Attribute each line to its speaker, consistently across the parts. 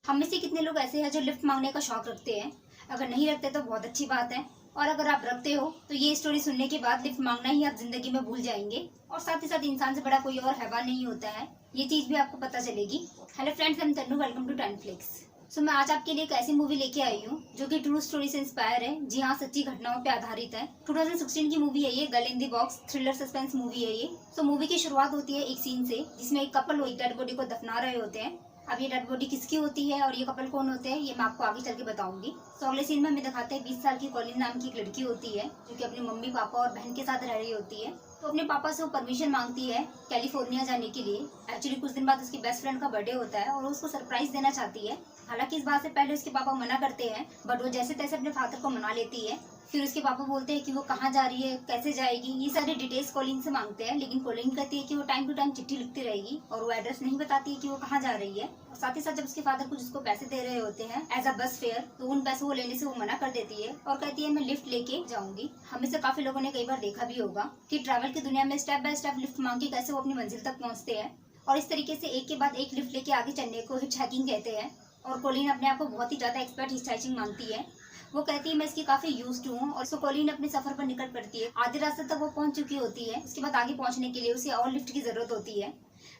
Speaker 1: हम में से कितने लोग ऐसे हैं जो लिफ्ट मांगने का शौक रखते हैं। अगर नहीं रखते तो बहुत अच्छी बात है, और अगर आप रखते हो तो ये स्टोरी सुनने के बाद लिफ्ट मांगना ही आप जिंदगी में भूल जाएंगे। और साथ ही साथ इंसान से बड़ा कोई और हैवान नहीं होता है, ये चीज भी आपको पता चलेगी। Hello friends, I am Tannu, welcome to Tanflix. So मैं आज आपके लिए एक ऐसी मूवी लेके आई हूँ जो कि ट्रू स्टोरी से इंस्पायर है। जी हाँ, सच्ची घटनाओं पे आधारित है। 2016 की मूवी है ये, girl in the box thriller suspense movie है ये। सो मूवी की शुरुआत होती है एक सीन से जिसमें एक कपल एक डेड बॉडी को दफना रहे होते हैं। अब ये डेड बॉडी किसकी होती है और ये कपल कौन होते हैं ये मैं आपको आगे चल के बताऊंगी। सो अगले सीन में हमें दिखाते हैं 20 साल की कॉलिन नाम की एक लड़की होती है जो कि अपने मम्मी पापा और बहन के साथ रह रही होती है। तो अपने पापा से वो परमिशन मांगती है कैलिफोर्निया जाने के लिए। एक्चुअली कुछ दिन बाद उसकी बेस्ट फ्रेंड का बर्थडे होता है और वो उसको सरप्राइज देना चाहती है। हालांकि इस बात से पहले उसके पापा मना करते हैं, बट वो जैसे तैसे अपने फादर को मना लेती है। फिर उसके पापा बोलते हैं कि वो कहाँ जा रही है, कैसे जाएगी, ये सारी डिटेल्स कॉलिन से मांगते हैं। लेकिन कॉलिन कहती है कि वो टाइम टू टाइम चिट्ठी लिखती रहेगी और वो एड्रेस नहीं बताती है कि वो कहाँ जा रही है। और साथ ही साथ जब उसके फादर कुछ उसको पैसे दे रहे होते हैं एज अ बस फेयर, तो उन पैसों को लेने से वो मना कर देती है और कहती है मैं लिफ्ट लेके जाऊंगी। हमें से काफी लोगों ने कई बार देखा भी होगा कि ट्रैवल की दुनिया में स्टेप बाय स्टेप लिफ्ट मांग के कैसे वो अपनी मंजिल तक पहुंचते हैं। और इस तरीके से एक के बाद एक लिफ्ट लेके आगे चलने को हिच हाइकिंग कहते हैं। और कॉलिन अपने आप को बहुत ही ज्यादा एक्सपर्ट हिच हाइकिंग मानती है। वो कहती है मैं इसकी काफी यूज्ड हूँ। और सो कॉलिन अपने सफर पर निकल पड़ती है। आधे रास्ते तक वो पहुंच चुकी होती है। उसके बाद आगे पहुंचने के लिए उसे और लिफ्ट की जरूरत होती है।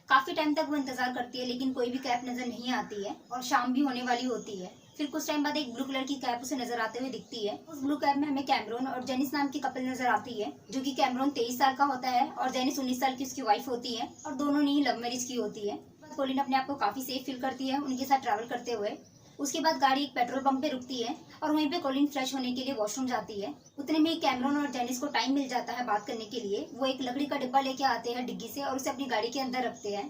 Speaker 1: काफी टाइम तक वो इंतजार करती है लेकिन कोई भी कैब नजर नहीं आती है और शाम भी होने वाली होती है। फिर कुछ टाइम बाद एक ब्लू कलर की कैब उसे नजर आते हुए दिखती है। उस ब्लू कैब में हमें कैमरून और जेनिस नाम की कपल नजर आती है, जो कि कैमरून 23 साल का होता है और जेनिस 19 साल की उसकी वाइफ होती है और दोनों ने ही लव मैरिज की होती है। कॉलिन अपने आप को काफी सेफ फील करती है उनके साथ ट्रैवल करते हुए। उसके बाद गाड़ी एक पेट्रोल पंप पे रुकती है और वहीं पे कॉलिन फ्रेश होने के लिए वॉशरूम जाती है। उतने में ही कैमरून और जेनिस को टाइम मिल जाता है बात करने के लिए। वो एक लकड़ी का डिब्बा लेके आते हैं डिग्गी से और उसे अपनी गाड़ी के अंदर रखते हैं।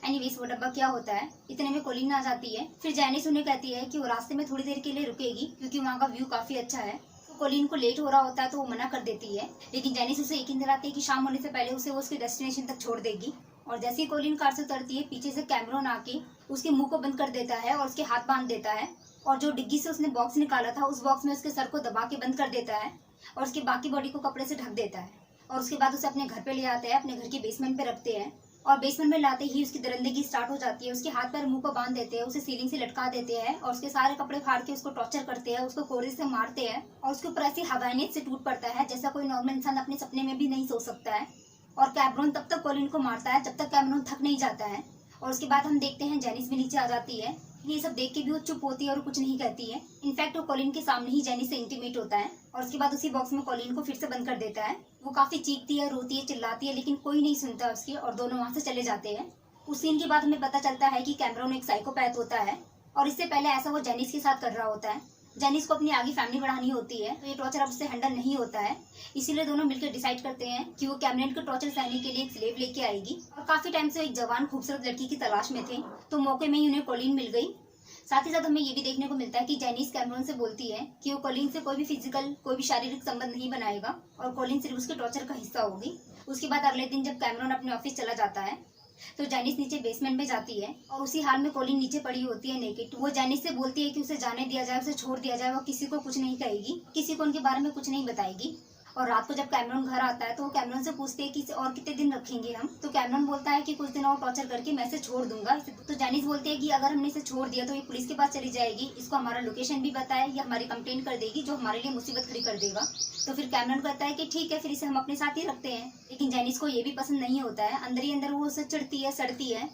Speaker 1: एनीवेज वो डब्बा क्या होता है, इतने में कॉलिन आ जाती है। फिर जेनिस उन्हें कहती है कि वो रास्ते में थोड़ी देर के लिए रुकेगी क्योंकि वहाँ का व्यू काफी अच्छा है। तो कॉलिन को लेट हो रहा होता है तो वो मना कर देती है, लेकिन जेनिस उसे यकीन दिलाती है कि शाम होने से पहले उसे वो उसके डेस्टिनेशन तक छोड़ देगी। और जैसे ही कॉलिन कार से उतरती है, पीछे से कैमरून आके उसके मुंह को बंद कर देता है और उसके हाथ बांध देता है। और जो डिग्गी से उसने बॉक्स निकाला था उस बॉक्स में उसके सर को दबा के बंद कर देता है और उसकी बाकी बॉडी को कपड़े से ढक देता है। और उसके बाद उसे अपने घर पे ले आता है, अपने घर के बेसमेंट पे रखते हैं। और बेसमेंट में लाते ही उसकी दरिंदगी स्टार्ट हो जाती है। उसके हाथ पैर मुंह को बांध देते हैं, उसे सीलिंग से लटका देते हैं और उसके सारे कपड़े फाड़ के उसको टॉर्चर करते हैं, उसको कोड़े से मारते हैं और उसके ऊपर ऐसी हवानियत से टूट पड़ता है जैसा कोई नॉर्मल इंसान अपने सपने में भी नहीं सोच सकता है। और कैमरून तब तक कॉलिन को मारता है जब तक कैमरून थक नहीं जाता है। और उसके बाद हम देखते हैं जेनिस भी नीचे आ जाती है। ये सब देख के भी वो चुप होती है और कुछ नहीं कहती है। इनफैक्ट वो कॉलिन के सामने ही जेनिस से इंटीमेट होता है और उसके बाद उसी बॉक्स में कॉलिन को फिर से बंद कर देता है। वो काफी चीखती है, रोती है, चिल्लाती है, लेकिन कोई नहीं सुनता उसकी और दोनों वहां से चले जाते हैं। उस सीन के बाद हमें पता चलता है कि कैमरून एक साइकोपैथ होता है और इससे पहले ऐसा वो जेनिस के साथ कर रहा होता है। जेनिस को अपनी आगे फैमिली बढ़ानी होती है तो ये टॉर्चर अब उससे हैंडल नहीं होता है। इसीलिए दोनों मिलकर डिसाइड करते हैं कि वो कैमरून को टॉर्चर सहने के लिए एक स्लेव लेके आएगी। और काफी टाइम से एक जवान खूबसूरत लड़की की तलाश में थे तो मौके में ही उन्हें कॉलिन मिल गई। साथ ही साथ हमें ये भी देखने को मिलता है कि जेनिस कैमरून से बोलती है कि वो कॉलिन से कोई भी फिजिकल, कोई भी शारीरिक संबंध नहीं बनाएगा और कॉलिन सिर्फ उसके टॉर्चर का हिस्सा होगी। उसके बाद अगले दिन जब कैमरून अपने ऑफिस चला जाता है तो जेनिस नीचे बेसमेंट में जाती है और उसी हाल में कॉलिन नीचे पड़ी होती है नेकेड। वो जेनिस से बोलती है कि उसे जाने दिया जाए, उसे छोड़ दिया जाए, वो किसी को कुछ नहीं कहेगी, किसी को उनके बारे में कुछ नहीं बताएगी। और रात को जब कैमरून घर आता है तो वो कैमरून से पूछते हैं कि इसे और कितने दिन रखेंगे हम। तो कैमरून बोलता है कि कुछ दिन और टॉर्चर करके मैं इसे छोड़ दूंगा। तो जेनिस बोलती है कि अगर हमने इसे छोड़ दिया तो ये पुलिस के पास चली जाएगी, इसको हमारा लोकेशन भी बताए या हमारी कंप्लेंट कर देगी जो हमारे लिए मुसीबत खड़ी कर देगा। तो फिर कैमरून कहता है कि ठीक है, फिर इसे हम अपने साथ ही रखते हैं। लेकिन जेनिस को ये भी पसंद नहीं होता है, अंदर ही अंदर वो उसे चिढ़ती है, सड़ती है।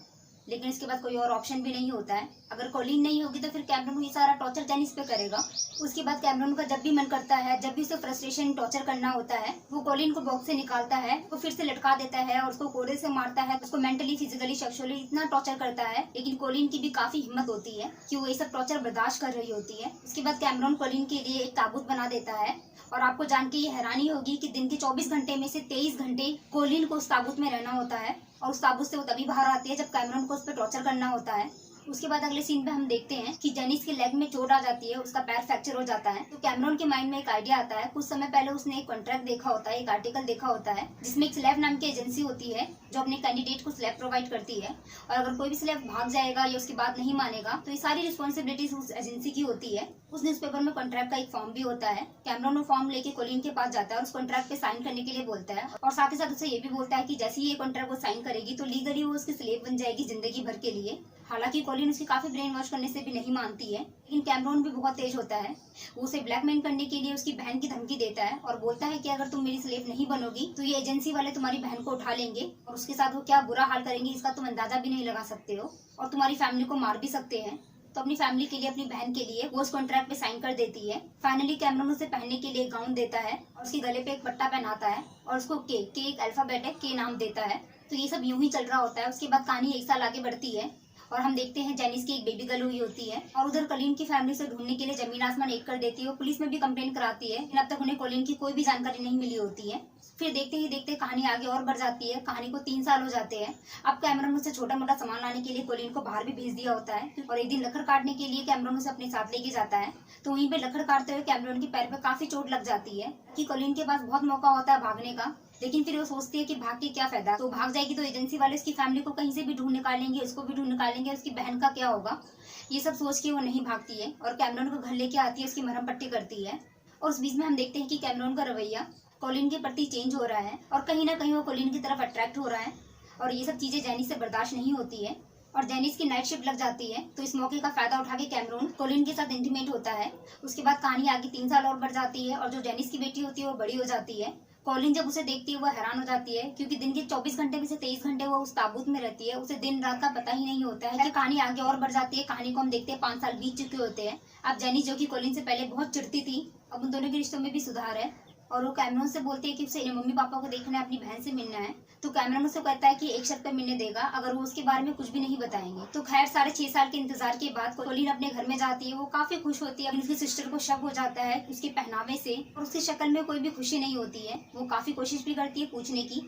Speaker 1: लेकिन इसके बाद कोई और ऑप्शन भी नहीं होता है। अगर कॉलिन नहीं होगी तो फिर कैमरून ये सारा टॉर्चर जेनिस पे करेगा। उसके बाद कैमरून का जब भी मन करता है, जब भी उसे फ्रस्ट्रेशन टॉर्चर करना होता है, वो कॉलिन को बॉक्स से निकालता है, वो फिर से लटका देता है और उसको कोड़े से मारता है, उसको मेंटली, फिजिकली, सेक्सुअली इतना टॉर्चर करता है। लेकिन कॉलिन की भी काफी हिम्मत होती है कि वो ये सब टॉर्चर बर्दाश्त कर रही होती है। उसके बाद कैमरून कॉलिन के लिए एक ताबूत बना देता है और आपको जान के ये हैरानी होगी कि दिन के 24 घंटे में से 23 घंटे कॉलिन को उस ताबूत में रहना होता है। और उस ताबूत से वो तभी बाहर आती है जब कैमरून को उस पर टॉर्चर करना होता है। उसके बाद अगले सीन पे हम देखते हैं कि जेनिस के लेग में चोट आ जाती है, उसका पैर फ्रैक्चर हो जाता है। तो कैमरून के माइंड में एक आइडिया आता है। कुछ समय पहले उसने एक कॉन्ट्रैक्ट देखा होता है, एक आर्टिकल देखा होता है जिसमें एक स्लैब नाम की एजेंसी होती है जो अपने कैंडिडेट को स्लैब प्रोवाइड करती है। और अगर कोई भी स्लैब भाग जाएगा या उसकी बात नहीं मानेगा तो ये सारी रिस्पॉन्सिबिलिटीज उस एजेंसी की होती है। उस न्यूज़पेपर में कॉन्ट्रैक्ट का एक फॉर्म भी होता है। कैमरून वो फॉर्म लेके कॉलिन के पास जाता है और उस कॉन्ट्रैक्ट पे साइन करने के लिए बोलता है और साथ ही साथ उसे ये भी बोलता है कि जैसे ही ये कॉन्ट्रैक्ट वो साइन करेगी तो लीगली वो उसकी स्लेव बन जाएगी जिंदगी भर के लिए। हालांकि कॉलिन उसकी काफी ब्रेन वॉश करने से भी नहीं मानती है, लेकिन कैमरॉन भी बहुत तेज होता है। वो उसे ब्लैकमेल करने के लिए उसकी बहन की धमकी देता है और बोलता है कि अगर तुम मेरी स्लेव नहीं बनोगी तो ये एजेंसी वाले तुम्हारी बहन को उठा लेंगे और उसके साथ वो क्या बुरा हाल करेंगे इसका तुम अंदाजा भी नहीं लगा सकते हो, और तुम्हारी फैमिली को मार भी सकते हैं। तो अपनी फैमिली के लिए, अपनी बहन के लिए वो उस कॉन्ट्रैक्ट पे साइन कर देती है। फाइनली कैमरॉन उसे पहनने के लिए एक गाउन देता है और उसके गले पे एक पट्टा पहनाता है और उसको के एक अल्फाबेट है, के नाम देता है। तो ये सब यूं ही चल रहा होता है। उसके बाद कहानी एक साल आगे बढ़ती है और हम देखते हैं जेनिस की एक बेबी गर्ल हुई होती है और उधर कॉलिन की फैमिली से ढूंढने के लिए जमीन आसमान एक कर देती है। वो पुलिस में भी कंप्लेन कराती है, लेकिन अब तक उन्हें कॉलिन की कोई भी जानकारी नहीं मिली होती है। फिर देखते ही देखते कहानी आगे और बढ़ जाती है। कहानी को 3 साल हो जाते हैं। अब कैमरॉन उससे छोटा मोटा सामान लाने के लिए कॉलिन को बाहर भी भेज दिया होता है और एक दिन लकड़ काटने के लिए कैमरॉन उसे अपने साथ लेके जाता है। तो वहीं पे लकड़ काटते हुए कैमरॉन के पैर पे काफी चोट लग जाती है कि कॉलिन के पास बहुत मौका होता है भागने का, लेकिन फिर वो सोचती है कि भाग के क्या फायदा, तो भाग जाएगी तो एजेंसी वाले उसकी फैमिली को कहीं से भी ढूंढ निकालेंगे, उसको भी ढूंढ निकालेंगे, उसकी बहन का क्या होगा। ये सब सोच के वो नहीं भागती है और कैमरॉन को घर लेके आती है, उसकी मरहम पट्टी करती है। और उस बीच में हम देखते हैं कि कैमरॉन का रवैया कॉलिन के प्रति चेंज हो रहा है और कहीं ना कहीं वो कॉलिन की तरफ अट्रैक्ट हो रहा है और ये सब चीजें जेनिस से बर्दाश्त नहीं होती है और जेनिस की नाइट शिफ्ट लग जाती है। तो इस मौके का फायदा उठा के कैमरॉन कॉलिन के साथ इंटीमेट होता है। उसके बाद कहानी आगे 3 साल और बढ़ जाती है और जो जेनिस की बेटी होती है वो बड़ी हो जाती है। कॉलिन जब उसे देखती है वो हैरान हो जाती है क्योंकि दिन के 24 घंटे में से 23 घंटे वो उस ताबूत में रहती है। उसे दिन रात का पता ही नहीं होता है कि कहानी आगे और बढ़ जाती है। कहानी को हम देखते हैं 5 साल बीत चुके होते हैं। अब जेनिस जो कि कॉलिन से पहले बहुत चिढ़ती थी, अब उन दोनों के रिश्तों में भी सुधार है और वो कैमरॉन से बोलती है कि उसे मम्मी पापा को देखना है, अपनी बहन से मिलना है। तो कैमरॉन उसे कहता है कि एक शर्त पे मिलने देगा अगर वो उसके बारे में कुछ भी नहीं बताएंगे। तो खैर 6.5 साल के इंतजार के बाद कॉलिन अपने घर में जाती है। वो काफी खुश होती है। उसकी सिस्टर को शक हो जाता है उसके पहनावे से और उसकी शक्ल में कोई भी खुशी नहीं होती है। वो काफी कोशिश भी करती है पूछने की,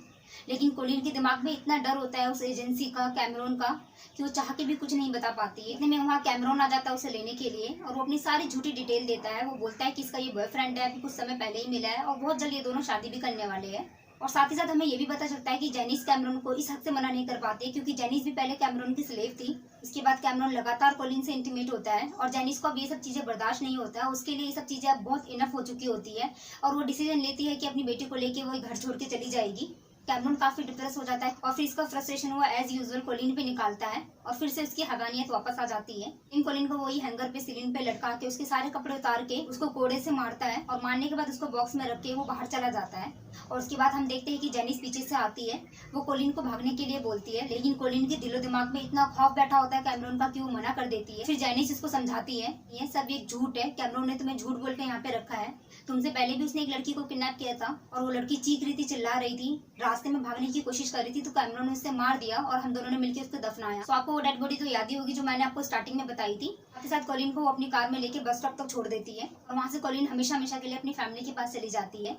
Speaker 1: लेकिन कॉलिन के दिमाग में इतना डर होता है उस एजेंसी का, कैमरॉन का, कि वो चाह के भी कुछ नहीं बता पाती है। इतने में वहाँ कैमरॉन आ जाता है उसे लेने के लिए और वो अपनी सारी झूठी डिटेल देता है। वो बोलता है कि इसका ये बॉयफ्रेंड है, अभी कुछ समय पहले ही मिला है और बहुत जल्द ये दोनों शादी भी करने वाले हैं। और साथ ही साथ हमें ये भी पता चलता है कि जेनिस कैमरॉन को इस हद से मना नहीं कर पाती है क्योंकि जेनिस भी पहले कैमरॉन की स्लेव थी। इसके बाद कैमरॉन लगातार कॉलिन से इंटीमेट होता है और जेनिस को अब ये सब चीजें बर्दाश्त नहीं होता है। उसके लिए ये सब चीजें अब बहुत इनफ हो चुकी होती है और वो डिसीजन लेती है कि अपनी बेटी को लेके वो घर छोड़ के चली जाएगी। कैमरॉन काफी डिप्रेस हो जाता है और फिर इसका फ्रस्ट्रेशन वो एज यूजुअल कॉलिन पे निकालता है और फिर से उसकी हैवानियत वापस आ जाती है। इन कॉलिन को वही हैंगर पे सीलिंग पे लटका के उसके सारे कपड़े उतार के उसको कोड़े से मारता है और मारने के बाद उसको बॉक्स में रख के वो बाहर चला जाता है। और उसके बाद हम देखते हैं कि जेनिस पीछे से आती है। वो कॉलिन को भागने के लिए बोलती है, लेकिन कॉलिन के दिलो दिमाग में इतना खौफ बैठा होता है कैमरॉन का कि वो मना कर देती है। फिर जेनिस इसको समझाती है ये सब एक झूठ है, कैमरॉन ने तुम्हें झूठ बोल के यहाँ पे रखा है। तुमसे पहले भी उसने एक लड़की को किडनैप किया था और वो लड़की चीख रही थी, चिल्ला रही थी, रास्ते में भागने की कोशिश कर रही थी, तो कैमरॉन ने उससे मार दिया और हम दोनों ने मिलकर उसको दफनाया। तो आपको वो डेड बॉडी तो याद ही होगी जो मैंने आपको स्टार्टिंग में बताई थी। साथ ही साथ कॉलिन को वो अपनी कार में लेके बस स्टॉप तक छोड़ देती है और वहाँ से कॉलिन हमेशा हमेशा के लिए अपनी फैमिली के पास चली जाती है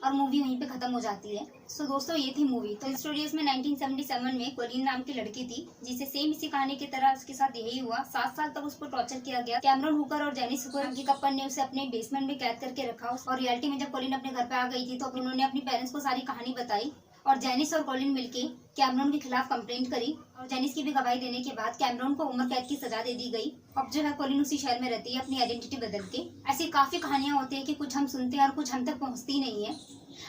Speaker 1: और मूवी वहीं पे खत्म हो जाती है। सो दोस्तों ये थी मूवी। तो इस स्टोरी में 1977 में कॉलिन नाम की लड़की थी जिसे सेम इसी कहानी की तरह उसके साथ यही हुआ। 7 साल तक उसको टॉर्चर किया गया। कैमरॉन हुकर और जेनिस हुकर की कप्पन ने उसे अपने बेसमेंट में कैद करके रखा और रियलिटी में जब कॉलिन अपने घर पे आ गई थी तो उन्होंने अपनी पेरेंट्स को सारी कहानी बताई और जेनिस और कॉलिन मिलके कैमरॉन के खिलाफ कंप्लेंट करी और जेनिस की भी गवाही देने के बाद कैमरॉन को उम्र कैद की सजा दे दी गई। अब जो है कॉलिन उसी शहर में रहती है अपनी आइडेंटिटी बदल के। ऐसी काफी कहानियां होती है कि कुछ हम सुनते हैं और कुछ हम तक पहुंचती नहीं है।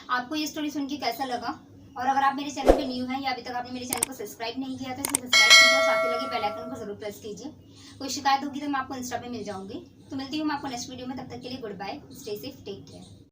Speaker 1: आपको ये स्टोरी सुन के कैसा लगा? और अगर आप मेरे चैनल पे न्यू हैं या अभी तक आपने मेरे चैनल को सब्सक्राइब नहीं किया तो इसे सब्सक्राइब कीजिए और साथ ही लगे बेल आइकन को जरूर प्रेस कीजिए। कोई शिकायत होगी तो मैं आपको इंस्टा पे मिल जाऊंगी। तो मिलती हूँ मैं आपको नेक्स्ट वीडियो में, तब तक के लिए goodbye, stay safe, take care.